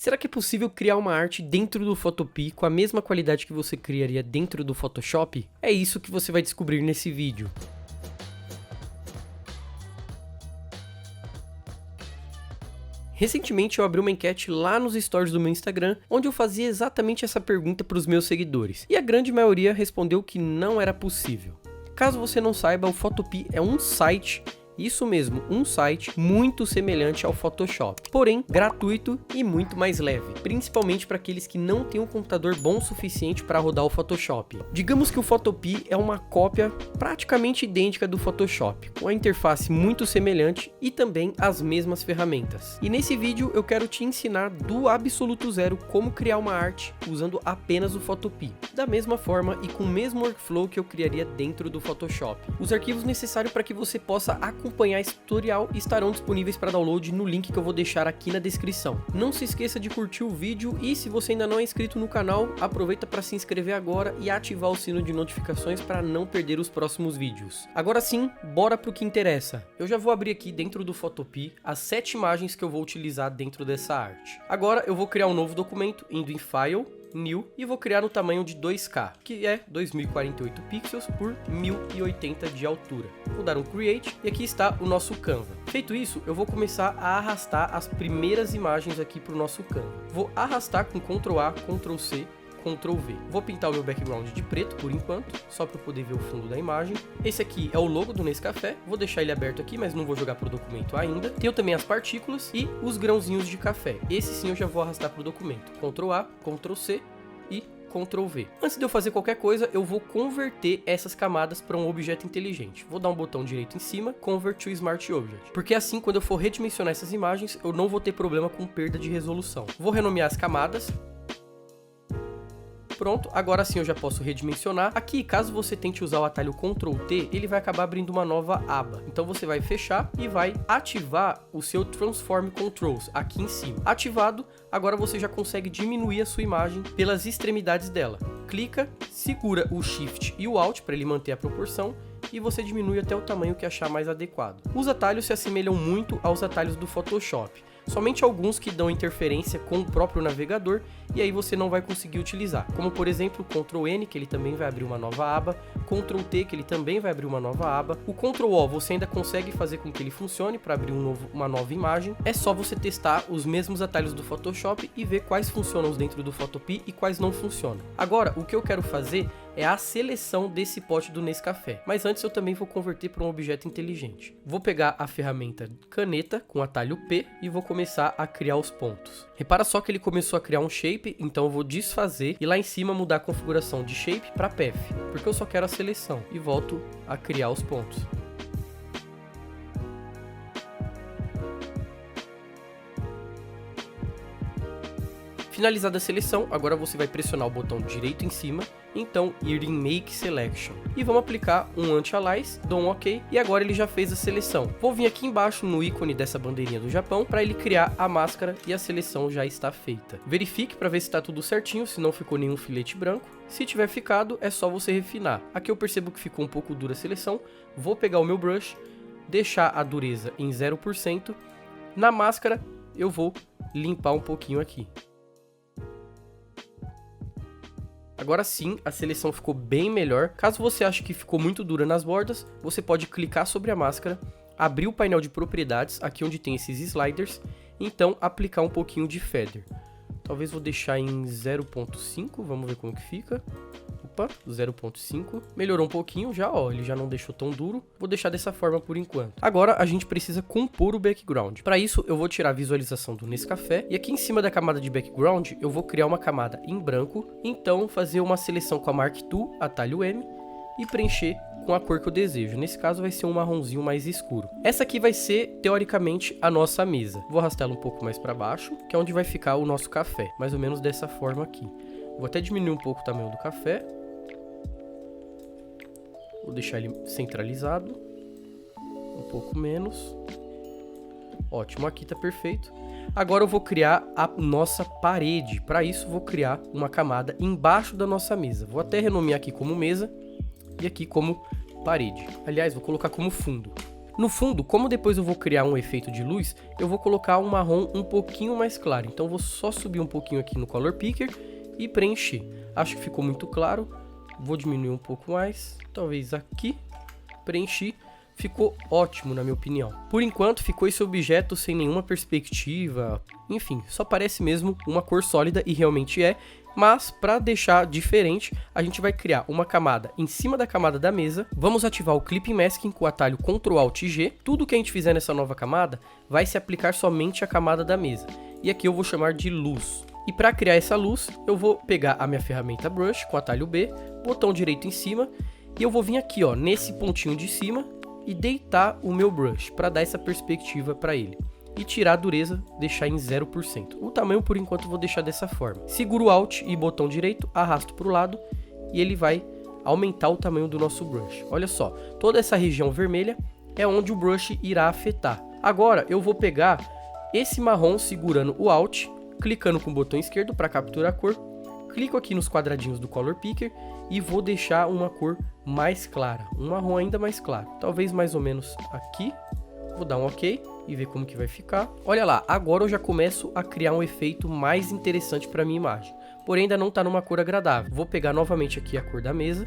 Será que é possível criar uma arte dentro do Photopea com a mesma qualidade que você criaria dentro do Photoshop? É isso que você vai descobrir nesse vídeo. Recentemente eu abri uma enquete lá nos stories do meu Instagram, onde eu fazia exatamente essa pergunta para os meus seguidores, e a grande maioria respondeu que não era possível. Caso você não saiba, o Photopea é um site, isso mesmo, um site muito semelhante ao Photoshop, porém gratuito e muito mais leve, principalmente para aqueles que não têm um computador bom o suficiente para rodar o Photoshop. Digamos que o Photopea é uma cópia praticamente idêntica do Photoshop, com a interface muito semelhante e também as mesmas ferramentas. E nesse vídeo eu quero te ensinar do absoluto zero como criar uma arte usando apenas o Photopea, da mesma forma e com o mesmo workflow que eu criaria dentro do Photoshop. Os arquivos necessários para que você possa acompanhar esse tutorial estarão disponíveis para download no link que eu vou deixar aqui na descrição. Não se esqueça de curtir o vídeo e se você ainda não é inscrito no canal, aproveita para se inscrever agora e ativar o sino de notificações para não perder os próximos vídeos. Agora sim, bora pro que interessa. Eu já vou abrir aqui dentro do Photopea as 7 imagens que eu vou utilizar dentro dessa arte. Agora eu vou criar um novo documento indo em File, New, e vou criar no tamanho de 2K, que é 2048 pixels por 1080 de altura. Vou dar um Create e aqui está o nosso Canva. Feito isso, eu vou começar a arrastar as primeiras imagens aqui para o nosso Canva. Vou arrastar com Ctrl A, Ctrl C, Ctrl V. Vou pintar o meu background de preto por enquanto, só para eu poder ver o fundo da imagem. Esse aqui é o logo do Nescafé, vou deixar ele aberto aqui, mas não vou jogar pro documento ainda. Tenho também as partículas e os grãozinhos de café. Esse sim eu já vou arrastar pro documento. Ctrl A, Ctrl C e Ctrl V. Antes de eu fazer qualquer coisa, eu vou converter essas camadas para um objeto inteligente. Vou dar um botão direito em cima, Convert to Smart Object. Porque assim, quando eu for redimensionar essas imagens, eu não vou ter problema com perda de resolução. Vou renomear as camadas. Pronto, agora sim eu já posso redimensionar. Aqui, caso você tente usar o atalho Ctrl T, ele vai acabar abrindo uma nova aba. Então você vai fechar e vai ativar o seu Transform Controls aqui em cima. Ativado, agora você já consegue diminuir a sua imagem pelas extremidades dela. Clica, segura o Shift e o Alt para ele manter a proporção e você diminui até o tamanho que achar mais adequado. Os atalhos se assemelham muito aos atalhos do Photoshop. Somente alguns que dão interferência com o próprio navegador e aí você não vai conseguir utilizar, como por exemplo o Ctrl N, que ele também vai abrir uma nova aba, Ctrl T, que ele também vai abrir uma nova aba, o Ctrl O você ainda consegue fazer com que ele funcione para abrir uma nova imagem. É só você testar os mesmos atalhos do Photoshop e ver quais funcionam dentro do Photopea e quais não funcionam. Agora, o que eu quero fazer é a seleção desse pote do Nescafé, mas antes eu também vou converter para um objeto inteligente. Vou pegar a ferramenta caneta com atalho P e vou começar a criar os pontos. Repara só que ele começou a criar um shape, então eu vou desfazer e lá em cima mudar a configuração de shape para path, porque eu só quero a seleção e volto a criar os pontos. Finalizada a seleção, agora você vai pressionar o botão direito em cima, então ir em Make Selection. E vamos aplicar um Anti-Alias, dou um OK, e agora ele já fez a seleção. Vou vir aqui embaixo no ícone dessa bandeirinha do Japão, para ele criar a máscara e a seleção já está feita. Verifique para ver se está tudo certinho, se não ficou nenhum filete branco. Se tiver ficado, é só você refinar. Aqui eu percebo que ficou um pouco dura a seleção, vou pegar o meu brush, deixar a dureza em 0%. Na máscara, eu vou limpar um pouquinho aqui. Agora sim, a seleção ficou bem melhor. Caso você ache que ficou muito dura nas bordas, você pode clicar sobre a máscara, abrir o painel de propriedades, aqui onde tem esses sliders, e então aplicar um pouquinho de feather. Talvez vou deixar em 0.5, vamos ver como que fica. Opa, 0.5. Melhorou um pouquinho já, ó, ele já não deixou tão duro. Vou deixar dessa forma por enquanto. Agora a gente precisa compor o background. Para isso eu vou tirar a visualização do Nescafé e aqui em cima da camada de background eu vou criar uma camada em branco. Então fazer uma seleção com a Mark Tool, atalho M, e preencher com a cor que eu desejo. Nesse caso vai ser um marronzinho mais escuro. Essa aqui vai ser, teoricamente, a nossa mesa. Vou arrastar ela um pouco mais para baixo, que é onde vai ficar o nosso café. Mais ou menos dessa forma aqui. Vou até diminuir um pouco o tamanho do café. Vou deixar ele centralizado. Um pouco menos. Ótimo, aqui tá perfeito. Agora eu vou criar a nossa parede. Para isso, vou criar uma camada embaixo da nossa mesa. Vou até renomear aqui como mesa e aqui como parede. Aliás, vou colocar como fundo. No fundo, como depois eu vou criar um efeito de luz, eu vou colocar um marrom um pouquinho mais claro. Então eu vou só subir um pouquinho aqui no Color Picker e preencher. Acho que ficou muito claro. Vou diminuir um pouco mais, talvez aqui. Preenchi. Ficou ótimo, na minha opinião. Por enquanto, ficou esse objeto sem nenhuma perspectiva. Enfim, só parece mesmo uma cor sólida, e realmente é. Mas, para deixar diferente, a gente vai criar uma camada em cima da camada da mesa. Vamos ativar o Clipping Masking com o atalho Ctrl Alt G. Tudo que a gente fizer nessa nova camada vai se aplicar somente à camada da mesa. E aqui eu vou chamar de luz. E para criar essa luz, eu vou pegar a minha ferramenta Brush com o atalho B, botão direito em cima, e eu vou vir aqui, ó, nesse pontinho de cima, e deitar o meu brush para dar essa perspectiva para ele. E tirar a dureza, deixar em 0%. O tamanho, por enquanto, eu vou deixar dessa forma. Seguro o Alt e botão direito, arrasto para o lado e ele vai aumentar o tamanho do nosso brush. Olha só, toda essa região vermelha é onde o brush irá afetar. Agora, eu vou pegar esse marrom segurando o Alt, clicando com o botão esquerdo para capturar a cor. Clico aqui nos quadradinhos do Color Picker e vou deixar uma cor mais clara, um marrom ainda mais claro, talvez mais ou menos aqui. Vou dar um OK e ver como que vai ficar. Olha lá, agora eu já começo a criar um efeito mais interessante para minha imagem, porém ainda não está numa cor agradável. Vou pegar novamente aqui a cor da mesa,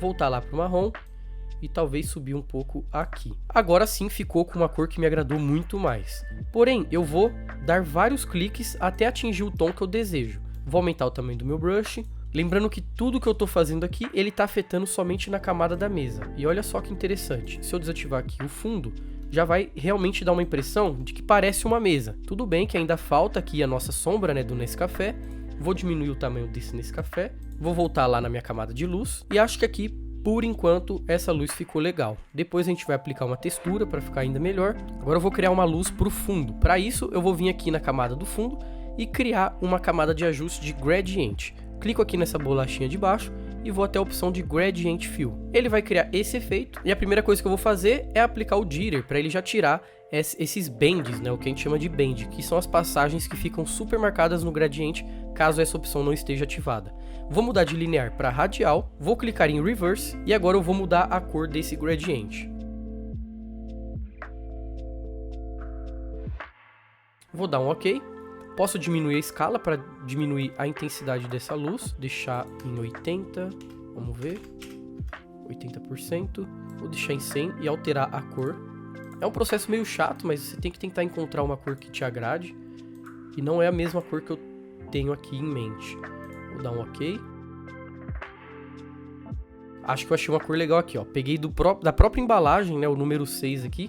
voltar lá para o marrom e talvez subir um pouco aqui. Agora sim ficou com uma cor que me agradou muito mais, porém eu vou dar vários cliques até atingir o tom que eu desejo. Vou aumentar o tamanho do meu brush. Lembrando que tudo que eu estou fazendo aqui, ele está afetando somente na camada da mesa. E olha só que interessante, se eu desativar aqui o fundo, já vai realmente dar uma impressão de que parece uma mesa. Tudo bem que ainda falta aqui a nossa sombra, né, do Nescafé. Vou diminuir o tamanho desse Nescafé. Vou voltar lá na minha camada de luz. E acho que aqui, por enquanto, essa luz ficou legal. Depois a gente vai aplicar uma textura para ficar ainda melhor. Agora eu vou criar uma luz para o fundo. Para isso, eu vou vir aqui na camada do fundo e criar uma camada de ajuste de Gradient. Clico aqui nessa bolachinha de baixo e vou até a opção de Gradient Fill. Ele vai criar esse efeito e a primeira coisa que eu vou fazer é aplicar o Jitter para ele já tirar esses bends, né, o que a gente chama de bend, que são as passagens que ficam super marcadas no gradiente caso essa opção não esteja ativada. Vou mudar de linear para radial, vou clicar em Reverse e agora eu vou mudar a cor desse gradiente. Vou dar um OK. Posso diminuir a escala para diminuir a intensidade dessa luz, deixar em 80, vamos ver, 80%, vou deixar em 100 e alterar a cor. É um processo meio chato, mas você tem que tentar encontrar uma cor que te agrade, e não é a mesma cor que eu tenho aqui em mente. Vou dar um OK. Acho que eu achei uma cor legal aqui, ó. Peguei da própria embalagem, né, o número 6 aqui,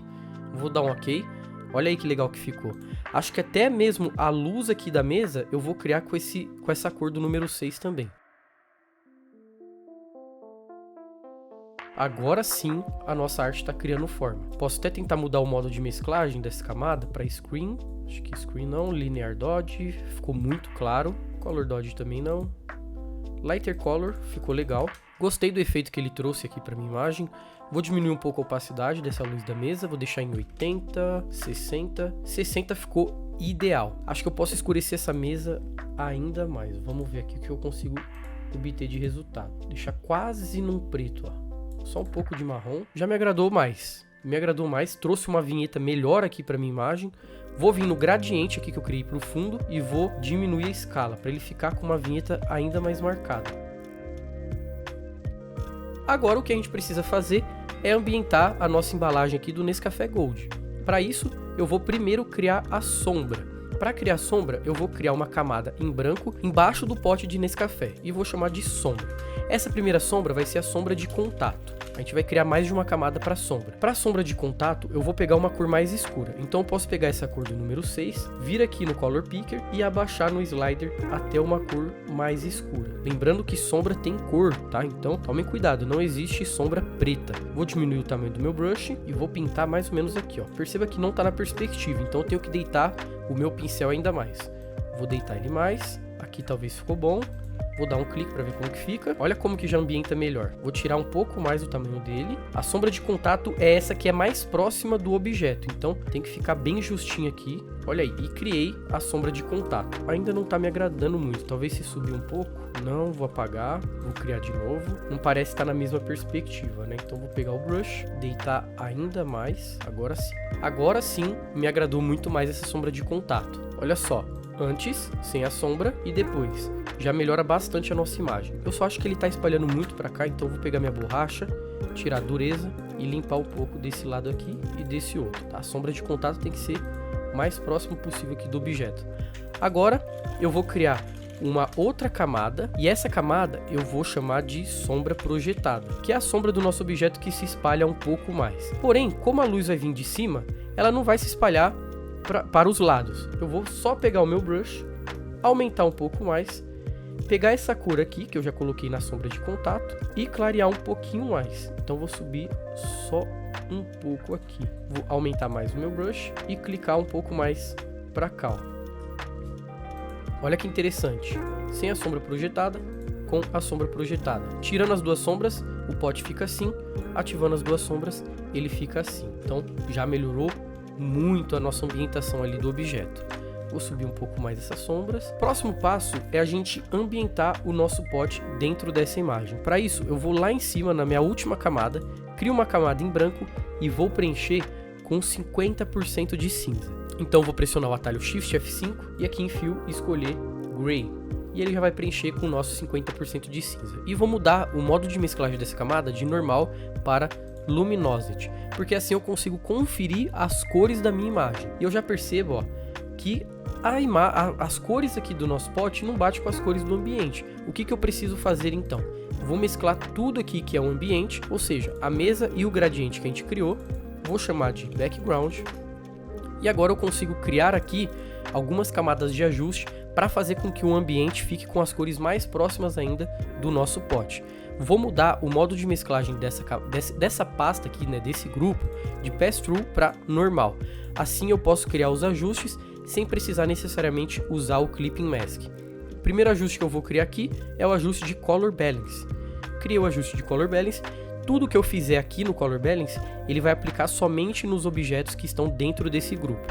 vou dar um OK. Olha aí que legal que ficou. Acho que até mesmo a luz aqui da mesa eu vou criar com essa cor do número 6 também. Agora sim a nossa arte está criando forma. Posso até tentar mudar o modo de mesclagem dessa camada para Screen. Acho que Screen não. Linear Dodge. Ficou muito claro. Color Dodge também não. Lighter Color. Ficou legal. Gostei do efeito que ele trouxe aqui para minha imagem. Vou diminuir um pouco a opacidade dessa luz da mesa, vou deixar em 80, 60, 60 ficou ideal. Acho que eu posso escurecer essa mesa ainda mais. Vamos ver aqui o que eu consigo obter de resultado. Deixar quase num preto, ó. Só um pouco de marrom. Já me agradou mais. Trouxe uma vinheta melhor aqui para minha imagem. Vou vir no gradiente aqui que eu criei para o fundo e vou diminuir a escala para ele ficar com uma vinheta ainda mais marcada. Agora o que a gente precisa fazer é ambientar a nossa embalagem aqui do Nescafé Gold. Para isso, eu vou primeiro criar a sombra. Para criar a sombra, eu vou criar uma camada em branco embaixo do pote de Nescafé e vou chamar de sombra. Essa primeira sombra vai ser a sombra de contato. A gente vai criar mais de uma camada para sombra. Para a sombra de contato, eu vou pegar uma cor mais escura. Então eu posso pegar essa cor do número 6, vir aqui no Color Picker e abaixar no slider até uma cor mais escura. Lembrando que sombra tem cor, tá? Então tomem cuidado, não existe sombra preta. Vou diminuir o tamanho do meu brush e vou pintar mais ou menos aqui, ó. Perceba que não está na perspectiva, então eu tenho que deitar o meu pincel ainda mais. Vou deitar ele mais, aqui talvez ficou bom. Vou dar um clique para ver como que fica. Olha como que já ambienta melhor. Vou tirar um pouco mais o tamanho dele. A sombra de contato é essa que é mais próxima do objeto, então tem que ficar bem justinho aqui. Olha aí, e criei a sombra de contato. Ainda não tá me agradando muito, talvez se subir um pouco. Não, vou apagar, vou criar de novo. Não parece estar na mesma perspectiva, né? Então vou pegar o brush, deitar ainda mais. Agora sim me agradou muito mais essa sombra de contato. Olha só, antes, sem a sombra, e depois. Já melhora bastante a nossa imagem. Eu só acho que ele tá espalhando muito pra cá, então eu vou pegar minha borracha, tirar a dureza e limpar um pouco desse lado aqui e desse outro, tá? A sombra de contato tem que ser o mais próximo possível aqui do objeto. Agora, eu vou criar uma outra camada, e essa camada eu vou chamar de sombra projetada, que é a sombra do nosso objeto que se espalha um pouco mais. Porém, como a luz vai vir de cima, ela não vai se espalhar para os lados. Eu vou só pegar o meu brush, aumentar um pouco mais, pegar essa cor aqui, que eu já coloquei na sombra de contato, e clarear um pouquinho mais. Então vou subir só um pouco aqui. Vou aumentar mais o meu brush e clicar um pouco mais para cá, ó. Olha que interessante, sem a sombra projetada, com a sombra projetada. Tirando as duas sombras, o pote fica assim, ativando as duas sombras, ele fica assim. Então já melhorou muito a nossa ambientação ali do objeto. Vou subir um pouco mais essas sombras. Próximo passo é a gente ambientar o nosso pote dentro dessa imagem. Para isso, eu vou lá em cima, na minha última camada, crio uma camada em branco e vou preencher com 50% de cinza. Então vou pressionar o atalho Shift F5 e aqui em Fill escolher Gray. E ele já vai preencher com o nosso 50% de cinza. E vou mudar o modo de mesclagem dessa camada de normal para Luminosity, porque assim eu consigo conferir as cores da minha imagem. E eu já percebo, ó, que as cores aqui do nosso pote não bate com as cores do ambiente. O que eu preciso fazer então? Vou mesclar tudo aqui que é o ambiente, ou seja, a mesa e o gradiente que a gente criou. Vou chamar de Background. E agora eu consigo criar aqui algumas camadas de ajuste para fazer com que o ambiente fique com as cores mais próximas ainda do nosso pote. Vou mudar o modo de mesclagem dessa pasta aqui, né, desse grupo, de Pass-Through para normal. Assim eu posso criar os ajustes sem precisar necessariamente usar o Clipping Mask. O primeiro ajuste que eu vou criar aqui é o ajuste de Color Balance. Criei o ajuste de Color Balance. Tudo que eu fizer aqui no Color Balance, ele vai aplicar somente nos objetos que estão dentro desse grupo.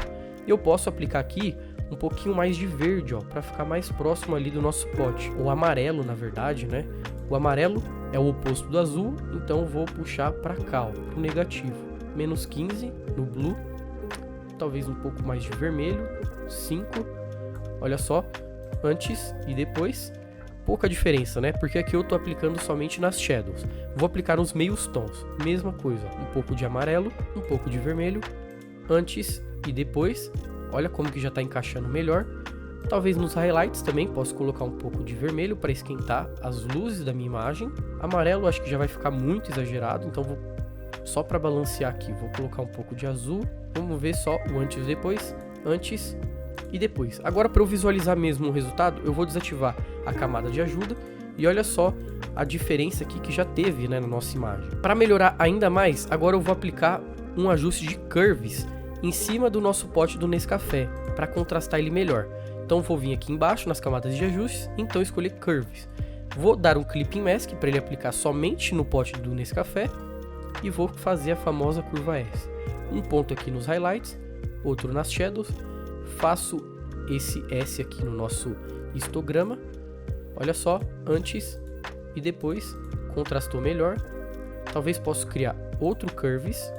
Eu posso aplicar aqui um pouquinho mais de verde, ó, para ficar mais próximo ali do nosso pote. O amarelo, na verdade, né? O amarelo é o oposto do azul, então eu vou puxar para cá, ó, pro negativo. Menos 15 no blue. Talvez um pouco mais de vermelho. 5. Olha só, antes e depois. Pouca diferença, né? Porque aqui eu tô aplicando somente nas shadows. Vou aplicar nos meios tons. Mesma coisa, um pouco de amarelo, um pouco de vermelho, antes e depois. Olha como que já tá encaixando melhor. Talvez nos highlights também posso colocar um pouco de vermelho para esquentar as luzes da minha imagem. Amarelo acho que já vai ficar muito exagerado, então vou só para balancear aqui, vou colocar um pouco de azul. Vamos ver só o antes e depois. Antes e depois. Agora, para eu visualizar mesmo o resultado, eu vou desativar a camada de ajuda e olha só a diferença aqui que já teve, né, na nossa imagem. Para melhorar ainda mais, agora eu vou aplicar um ajuste de curves em cima do nosso pote do Nescafé para contrastar ele melhor. Então vou vir aqui embaixo nas camadas de ajustes, então escolher curves. Vou dar um Clipping Mask para ele aplicar somente no pote do Nescafé e vou fazer a famosa curva S. Um ponto aqui nos highlights, outro nas shadows. Faço esse S aqui no nosso histograma. Olha só, antes e depois, contrastou melhor. Talvez possa criar outro curves.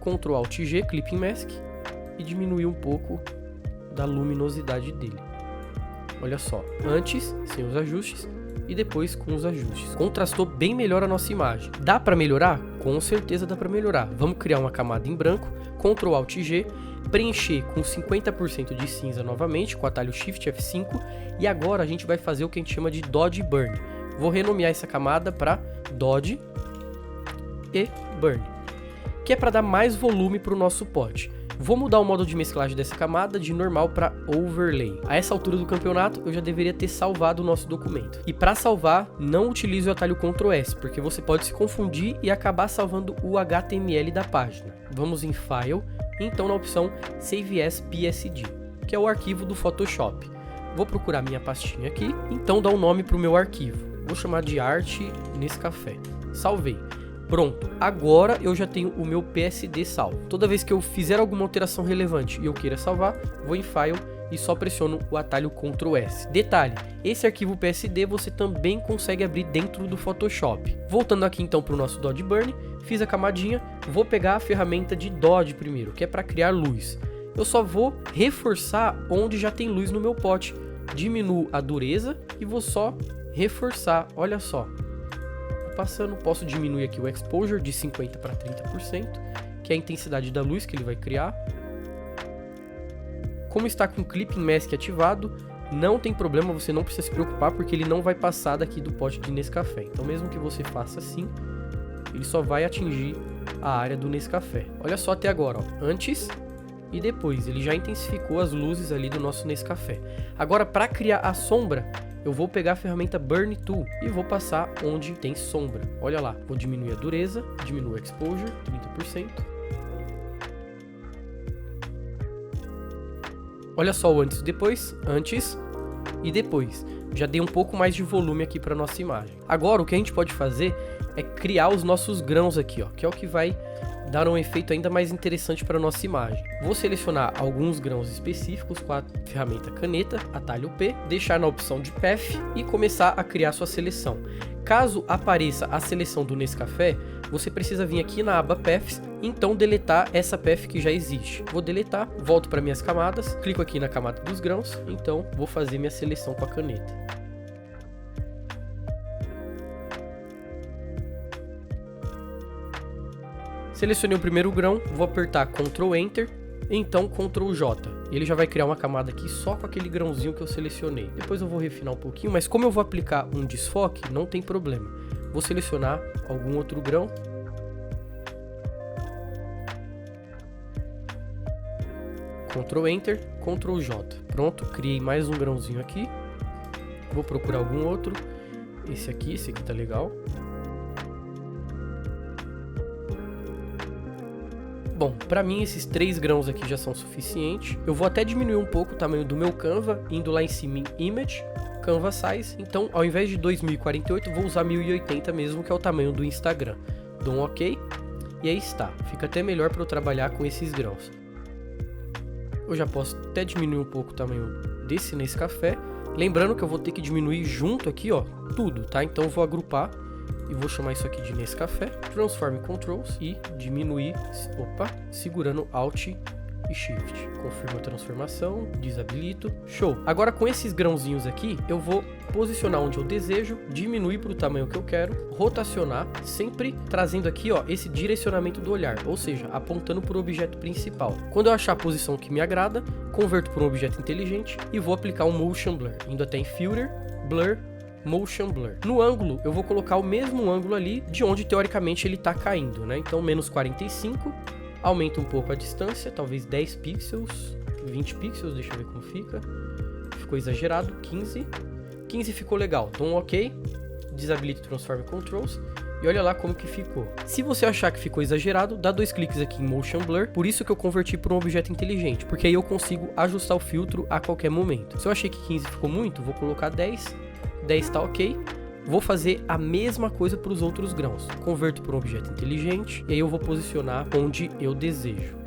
Ctrl Alt G, Clipping Mask, e diminuir um pouco da luminosidade dele. Olha só, antes sem os ajustes e depois com os ajustes. Contrastou bem melhor a nossa imagem. Dá para melhorar? Com certeza dá para melhorar. Vamos criar uma camada em branco, Ctrl Alt G, preencher com 50% de cinza novamente, com o atalho Shift F5, e agora a gente vai fazer o que a gente chama de Dodge Burn. Vou renomear essa camada para Dodge e Burn, que é para dar mais volume para o nosso pote. Vou mudar o modo de mesclagem dessa camada de normal para Overlay. A essa altura do campeonato, eu já deveria ter salvado o nosso documento. E para salvar, não utilize o atalho Ctrl S, porque você pode se confundir e acabar salvando o HTML da página. Vamos em File, e então na opção Save as PSD, que é o arquivo do Photoshop. Vou procurar minha pastinha aqui, então dá um nome para o meu arquivo. Vou chamar de arte Nescafé. Salvei. Pronto, agora eu já tenho o meu PSD salvo. Toda vez que eu fizer alguma alteração relevante e eu queira salvar, vou em File e só pressiono o atalho Ctrl S. Detalhe, esse arquivo PSD você também consegue abrir dentro do Photoshop. Voltando aqui então para o nosso Dodge Burn, fiz a camadinha, vou pegar a ferramenta de Dodge primeiro, que é para criar luz. Eu só vou reforçar onde já tem luz no meu pote. Diminuo a dureza e vou só reforçar, olha só. Passando, posso diminuir aqui o exposure de 50% para 30%, que é a intensidade da luz que ele vai criar. Como está com o Clipping Mask ativado, não tem problema, você não precisa se preocupar, porque ele não vai passar daqui do pote de Nescafé. Então mesmo que você faça assim, ele só vai atingir a área do Nescafé. Olha só até agora, ó, antes e depois, ele já intensificou as luzes ali do nosso Nescafé. Agora, para criar a sombra, eu vou pegar a ferramenta Burn Tool e vou passar onde tem sombra. Olha lá, vou diminuir a dureza, diminuo o exposure, 30%. Olha só o antes e depois. Já dei um pouco mais de volume aqui para nossa imagem. Agora, o que a gente pode fazer é criar os nossos grãos aqui, ó, que é o que vai dar um efeito ainda mais interessante para a nossa imagem. Vou selecionar alguns grãos específicos com a ferramenta caneta, atalho P, deixar na opção de Path e começar a criar sua seleção. Caso apareça a seleção do Nescafé, você precisa vir aqui na aba Paths, então deletar essa path que já existe. Vou deletar, volto para minhas camadas, clico aqui na camada dos grãos, então vou fazer minha seleção com a caneta. Selecionei o primeiro grão, vou apertar Ctrl Enter, então Ctrl J. Ele já vai criar uma camada aqui só com aquele grãozinho que eu selecionei. Depois eu vou refinar um pouquinho, mas como eu vou aplicar um desfoque, não tem problema. Vou selecionar algum outro grão. Ctrl Enter, Ctrl J. Pronto, criei mais um grãozinho aqui. Vou procurar algum outro. Esse aqui tá legal. Bom, para mim esses 3 grãos aqui já são suficientes. Eu vou até diminuir um pouco o tamanho do meu Canva, indo lá em cima em Image, Canva Size. Então, ao invés de 2048, vou usar 1080 mesmo, que é o tamanho do Instagram. Dou um OK e aí está. Fica até melhor para eu trabalhar com esses grãos. Eu já posso até diminuir um pouco o tamanho desse Nescafé. Lembrando que eu vou ter que diminuir junto aqui, ó, tudo, tá? Então eu vou agrupar. E vou chamar isso aqui de Nescafé, Transform Controls e diminuir, segurando Alt e Shift. Confirmo a transformação, desabilito, show. Agora com esses grãozinhos aqui, eu vou posicionar onde eu desejo, diminuir para o tamanho que eu quero, rotacionar, sempre trazendo aqui, ó, esse direcionamento do olhar, ou seja, apontando para o objeto principal. Quando eu achar a posição que me agrada, converto para um objeto inteligente e vou aplicar um Motion Blur, indo até em Filter, Blur, Motion Blur. No ângulo, eu vou colocar o mesmo ângulo ali de onde teoricamente ele está caindo, né? Então, menos 45, aumenta um pouco a distância, talvez 10 pixels, 20 pixels, deixa eu ver como fica. Ficou exagerado, 15. 15 ficou legal, dou um OK, desabilito Transform Controls e olha lá como que ficou. Se você achar que ficou exagerado, dá 2 cliques aqui em Motion Blur, por isso que eu converti para um objeto inteligente, porque aí eu consigo ajustar o filtro a qualquer momento. Se eu achei que 15 ficou muito, vou colocar 10. 10 está ok, vou fazer a mesma coisa para os outros grãos, converto para um objeto inteligente e aí eu vou posicionar onde eu desejo.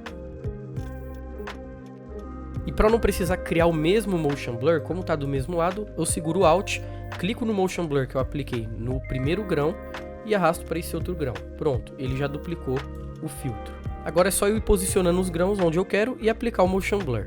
E para não precisar criar o mesmo Motion Blur, como está do mesmo lado, eu seguro o Alt, clico no Motion Blur que eu apliquei no primeiro grão e arrasto para esse outro grão. Pronto, ele já duplicou o filtro. Agora é só eu ir posicionando os grãos onde eu quero e aplicar o Motion Blur.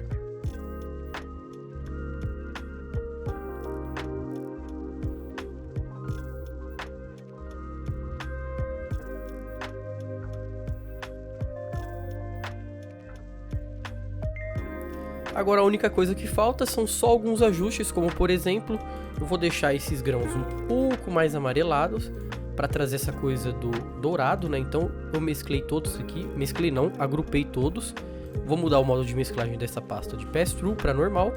Agora a única coisa que falta são só alguns ajustes, como por exemplo, eu vou deixar esses grãos um pouco mais amarelados para trazer essa coisa do dourado, né? Então eu mesclei todos aqui, mesclei não, agrupei todos. Vou mudar o modo de mesclagem dessa pasta de Pass-Through para normal.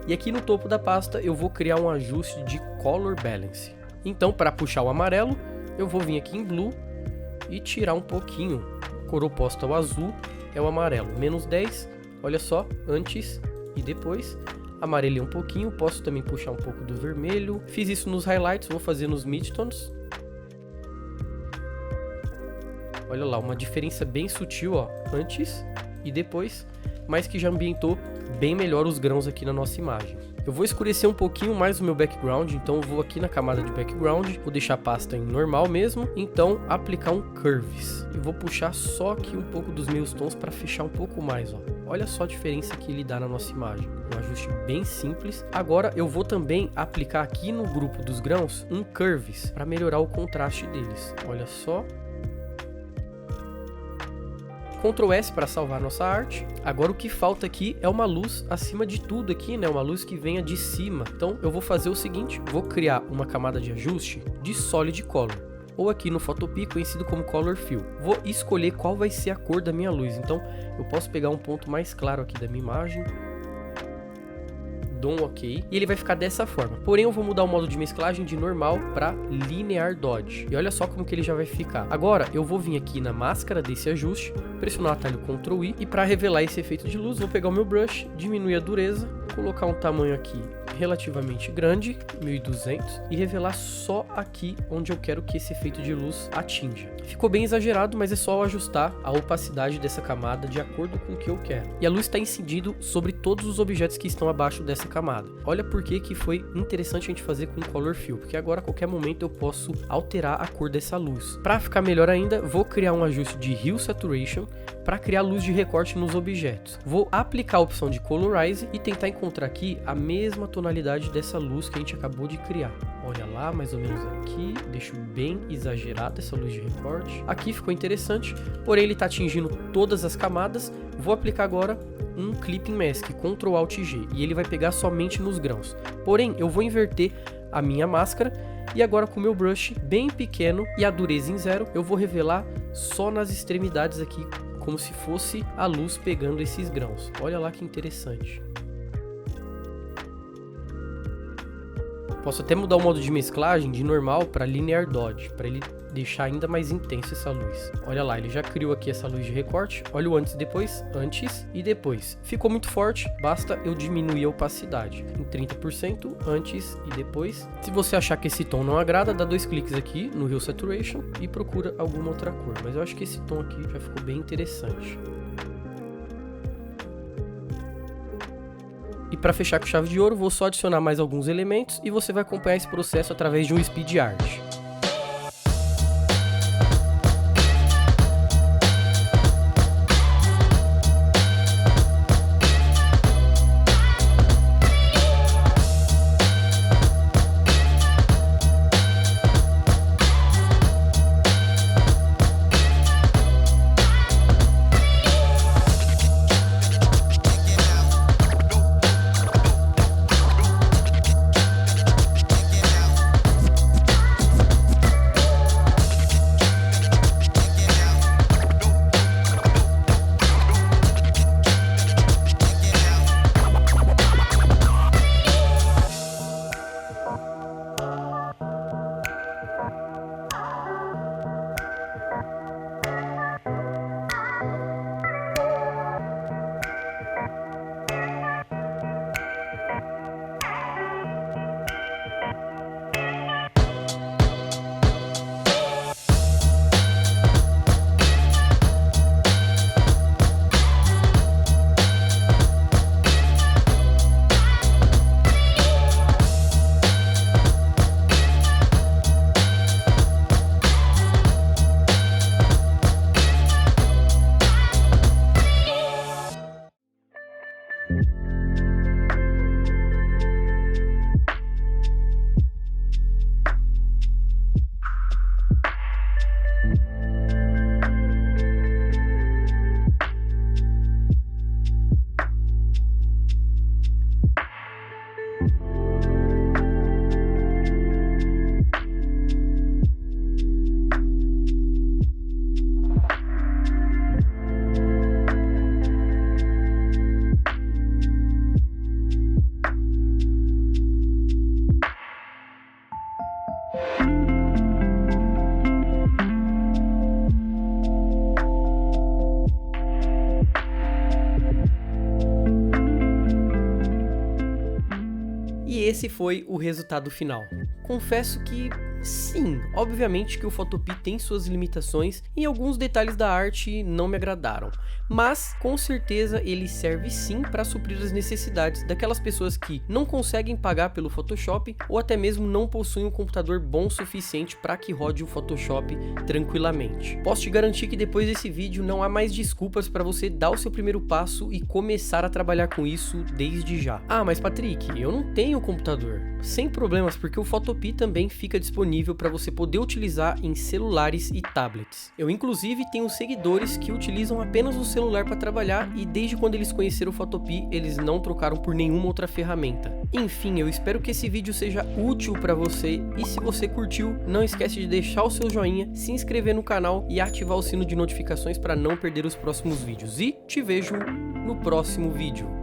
E aqui no topo da pasta eu vou criar um ajuste de Color Balance. Então para puxar o amarelo, eu vou vir aqui em Blue e tirar um pouquinho. A cor oposta ao azul é o amarelo, menos 10. Olha só, antes e depois. amarelei um pouquinho, posso também puxar um pouco do vermelho. Fiz isso nos highlights, vou fazer nos midtones. Olha lá, uma diferença bem sutil, ó, antes e depois, mas que já ambientou bem melhor os grãos aqui na nossa imagem. Eu vou escurecer um pouquinho mais o meu background, então eu vou aqui na camada de background, vou deixar a pasta em normal mesmo, então aplicar um Curves. E vou puxar só aqui um pouco dos meus tons para fechar um pouco mais, ó. Olha só a diferença que ele dá na nossa imagem. Um ajuste bem simples. Agora eu vou também aplicar aqui no grupo dos grãos um Curves, para melhorar o contraste deles. Olha só. Ctrl S para salvar nossa arte. Agora o que falta aqui é uma luz acima de tudo aqui, né? Uma luz que venha de cima. Então eu vou fazer o seguinte, vou criar uma camada de ajuste de Solid Color, ou aqui no Photopea conhecido como Color Fill. Vou escolher qual vai ser a cor da minha luz. Então eu posso pegar um ponto mais claro aqui da minha imagem, dou um OK, e ele vai ficar dessa forma. Porém, eu vou mudar o modo de mesclagem de normal para Linear Dodge. E olha só como que ele já vai ficar. Agora, eu vou vir aqui na máscara desse ajuste, pressionar o atalho Ctrl I, e para revelar esse efeito de luz, vou pegar o meu brush, diminuir a dureza, colocar um tamanho aqui relativamente grande, 1200, e revelar só aqui onde eu quero que esse efeito de luz atinja. Ficou bem exagerado, mas é só ajustar a opacidade dessa camada de acordo com o que eu quero. E a luz está incidindo sobre todos os objetos que estão abaixo dessa camada. Olha por que foi interessante a gente fazer com Color Fill, porque agora a qualquer momento eu posso alterar a cor dessa luz. Para ficar melhor ainda, vou criar um ajuste de Hue Saturation para criar luz de recorte nos objetos. Vou aplicar a opção de Colorize e tentar encontrar aqui a mesma tonalidade dessa luz que a gente acabou de criar. Olha lá, mais ou menos aqui, deixo bem exagerada essa luz de recorte. Aqui ficou interessante, porém ele está atingindo todas as camadas. Vou aplicar agora um Clipping Mask, Ctrl Alt G, e ele vai pegar somente nos grãos. Porém, eu vou inverter a minha máscara, e agora com o meu brush bem pequeno e a dureza em 0, eu vou revelar só nas extremidades aqui, como se fosse a luz pegando esses grãos. Olha lá que interessante. Posso até mudar o modo de mesclagem de normal para Linear Dodge, para ele deixar ainda mais intensa essa luz. Olha lá, ele já criou aqui essa luz de recorte. Olha o antes e depois, antes e depois. Ficou muito forte, basta eu diminuir a opacidade em 30% antes e depois. Se você achar que esse tom não agrada, dá 2 cliques aqui no Hue Saturation e procura alguma outra cor. Mas eu acho que esse tom aqui já ficou bem interessante. E para fechar com chave de ouro, vou só adicionar mais alguns elementos e você vai acompanhar esse processo através de um Speed Art. E esse foi o resultado final. Confesso que sim, obviamente que o Photopea tem suas limitações e alguns detalhes da arte não me agradaram, mas com certeza ele serve sim para suprir as necessidades daquelas pessoas que não conseguem pagar pelo Photoshop ou até mesmo não possuem um computador bom o suficiente para que rode o Photoshop tranquilamente. Posso te garantir que depois desse vídeo não há mais desculpas para você dar o seu primeiro passo e começar a trabalhar com isso desde já. Ah, mas Patrick, eu não tenho computador. Sem problemas, porque o Photopea também fica disponível para você poder utilizar em celulares e tablets. Eu inclusive tenho seguidores que utilizam apenas o celular para trabalhar e desde quando eles conheceram o Photopea, eles não trocaram por nenhuma outra ferramenta. Enfim, eu espero que esse vídeo seja útil para você e se você curtiu, não esquece de deixar o seu joinha, se inscrever no canal e ativar o sino de notificações para não perder os próximos vídeos. E te vejo no próximo vídeo.